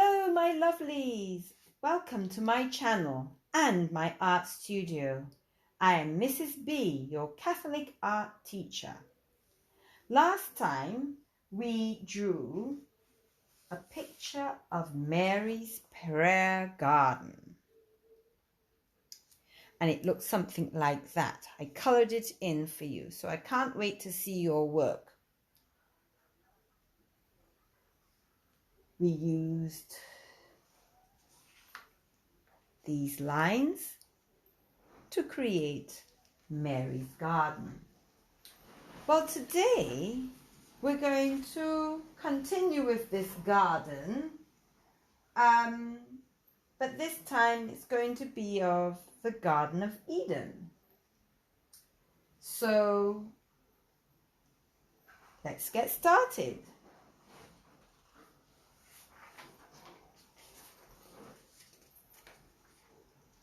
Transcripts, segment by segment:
Hello, my lovelies. Welcome to my channel and my art studio. I am Mrs. B, your Catholic art teacher. Last time we drew a picture of Mary's prayer garden. And it looks something like that. I colored it in for you, so I can't wait to see your work. We used these lines to create Mary's garden. Well, today we're going to continue with this garden, but this time it's going to be of the Garden of Eden. So let's get started.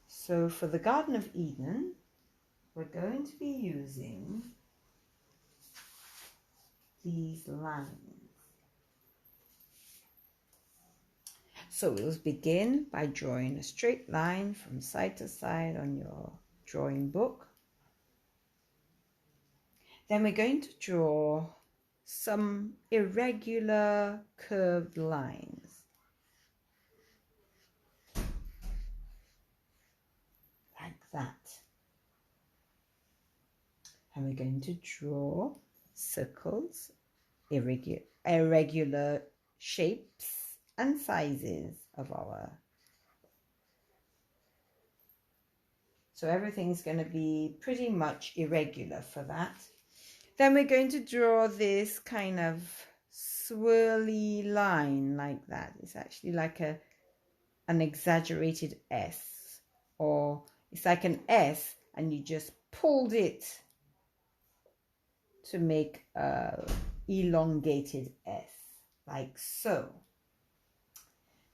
So for the Garden of Eden, we're going to be using these lines. So we'll begin by drawing a straight line from side to side on your drawing book. Then we're going to draw some irregular curved lines. Like that. And we're going to draw circles, irregular shapes and sizes of our. So everything's going to be pretty much irregular for that. Then we're going to draw this kind of swirly line like that. It's actually like an exaggerated S, or it's like an S and you just pulled it to make a elongated S, like so.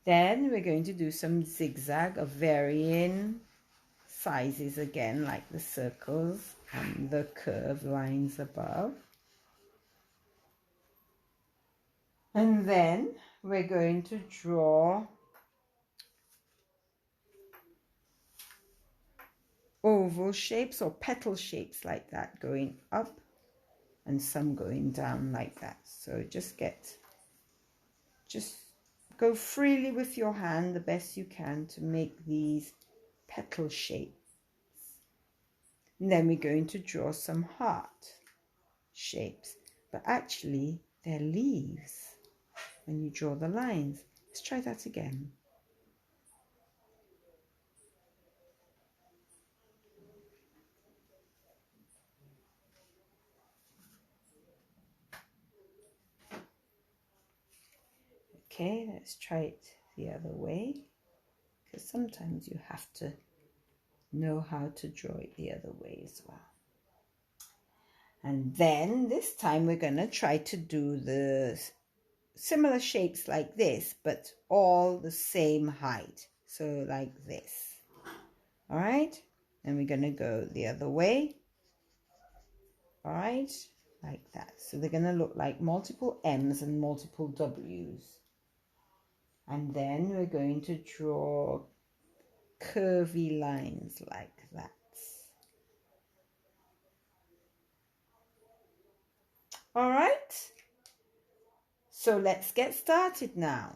Then we're going to do some zigzag of varying sizes again, like the circles and the curved lines above. And then we're going to draw oval shapes or petal shapes like that, going up and some going down like that. So just go freely with your hand the best you can to make these petal shapes. And then we're going to draw some heart shapes, but actually they're leaves when you draw the lines. Let's try that again. Okay, let's try it the other way, because sometimes you have to know how to draw it the other way as well. And then this time we're going to try to do the similar shapes like this, but all the same height. So like this. All right, and we're going to go the other way. All right, like that. So they're going to look like multiple M's and multiple W's. And then we're going to draw curvy lines like that. All right, so let's get started now.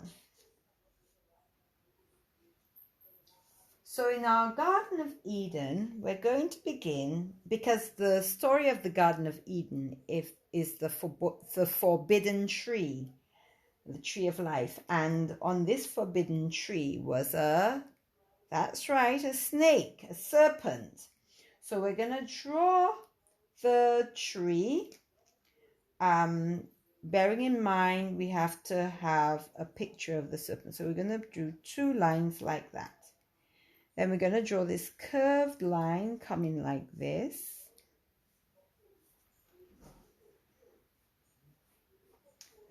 So in our Garden of Eden, we're going to begin, because the story of the Garden of Eden is the forbidden tree, the tree of life. And on this forbidden tree was that's right, a snake, a serpent. So we're going to draw the tree, bearing in mind we have to have a picture of the serpent. So we're going to do two lines like that. Then we're going to draw this curved line coming like this.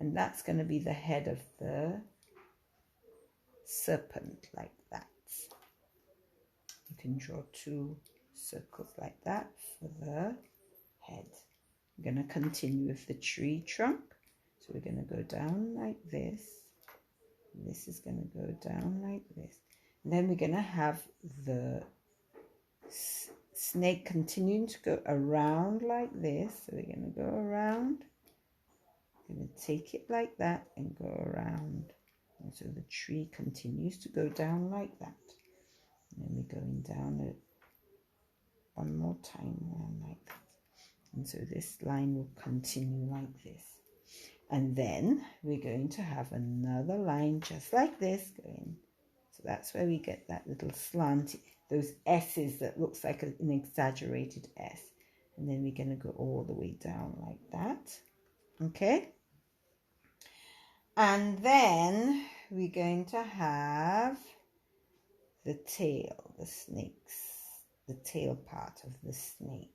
And that's going to be the head of the serpent like that. You can draw two circles like that for the head. We're going to continue with the tree trunk. So we're going to go down like this, this is going to go down like this. And then we're going to have the snake continuing to go around like this. So we're going to go around. We're going to take it like that and go around. And so the tree continues to go down like that. And then we're going down it one more time around like that. And so this line will continue like this. And then we're going to have another line just like this going. So that's where we get that little slant, those S's that looks like an exaggerated S. And then we're going to go all the way down like that. Okay. And then we're going to have the tail, the tail part of the snake.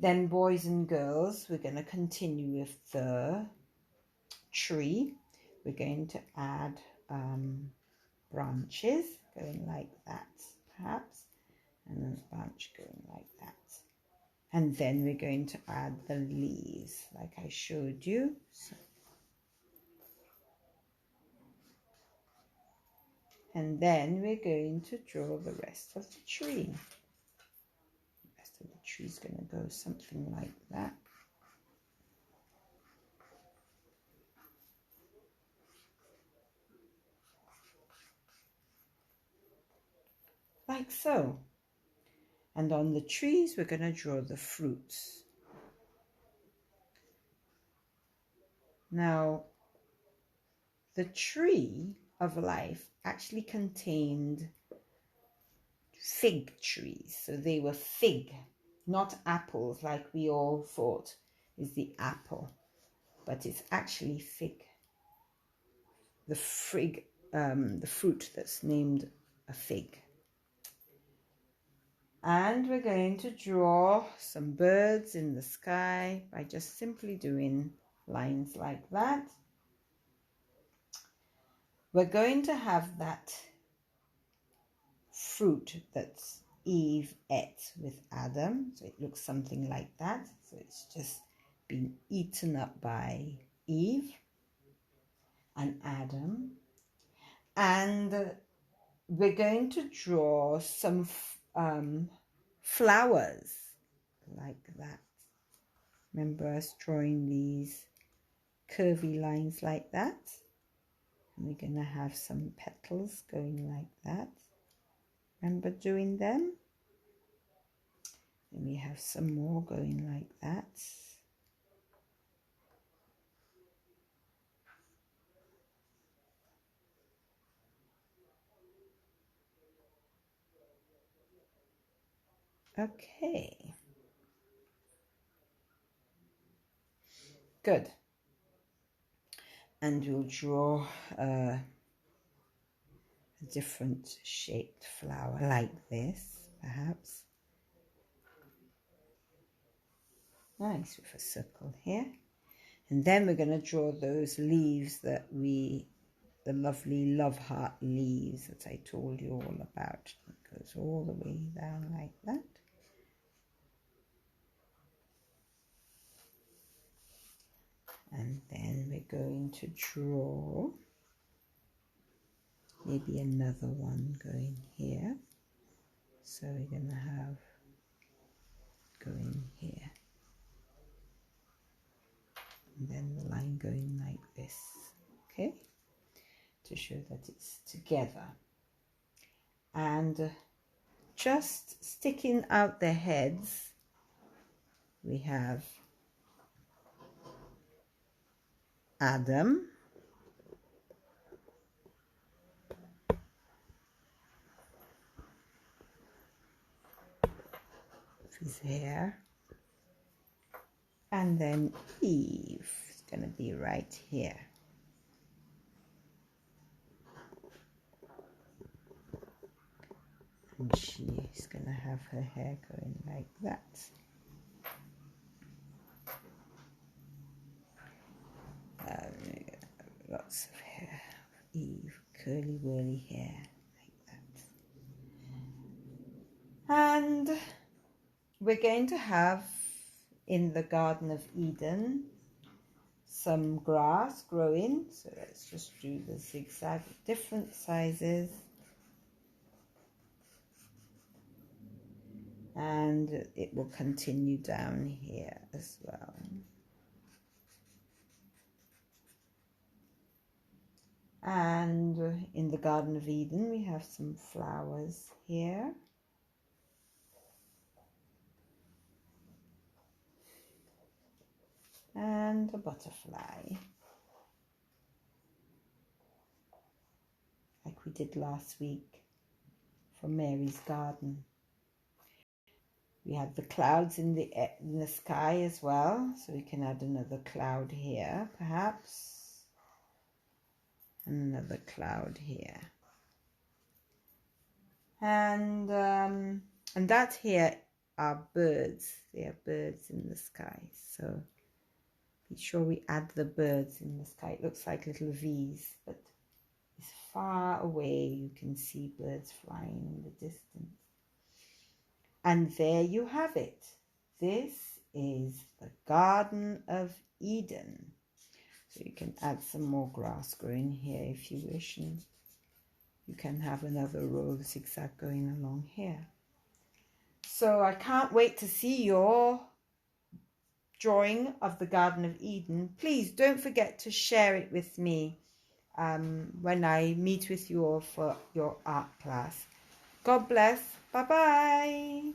Then boys and girls, we're going to continue with the tree. We're going to add branches going like that, perhaps, and then a branch going like that. And then we're going to add the leaves like I showed you. So, and then we're going to draw the rest of the tree. The rest of the tree is going to go something like that. Like so. And on the trees, we're going to draw the fruits. Now, the tree of life actually contained fig trees. So they were fig, not apples like we all thought is the apple, but it's actually fig. The fruit that's named a fig. And we're going to draw some birds in the sky by just simply doing lines like that. We're going to have that fruit that Eve ate with Adam. So it looks something like that. So it's just been eaten up by Eve and Adam. And we're going to draw some flowers like that. Remember us drawing these curvy lines like that? And we're going to have some petals going like that. Remember doing them? Then we have some more going like that. Okay. Good. And we'll draw a different shaped flower like this, perhaps. Nice, with a circle here. And then we're going to draw those leaves that the lovely love heart leaves that I told you all about. It goes all the way down like that. And then we're going to draw maybe another one going here. So we're going to have going here. And then the line going like this, okay? To show that it's together. And just sticking out their heads, we have Adam, his hair, and then Eve is going to be right here. And she's going to have her hair going like that. Lots of hair, Eve, curly whirly hair like that. And we're going to have in the Garden of Eden some grass growing. So let's just do the zigzag, different sizes. And it will continue down here as well. And in the Garden of Eden, we have some flowers here. And a butterfly, like we did last week from Mary's garden. We have the clouds in the sky as well, so we can add another cloud here, perhaps, and another cloud here. And that here are birds. They are birds in the sky, so be sure we add the birds in the sky. It looks like little V's, but it's far away. You can see birds flying in the distance. And there you have it. This is the Garden of Eden. So you can add some more grass growing here if you wish, and you can have another row of zigzag going along here. So I can't wait to see your drawing of the Garden of Eden. Please don't forget to share it with me when I meet with you all for your art class. God bless. Bye-bye.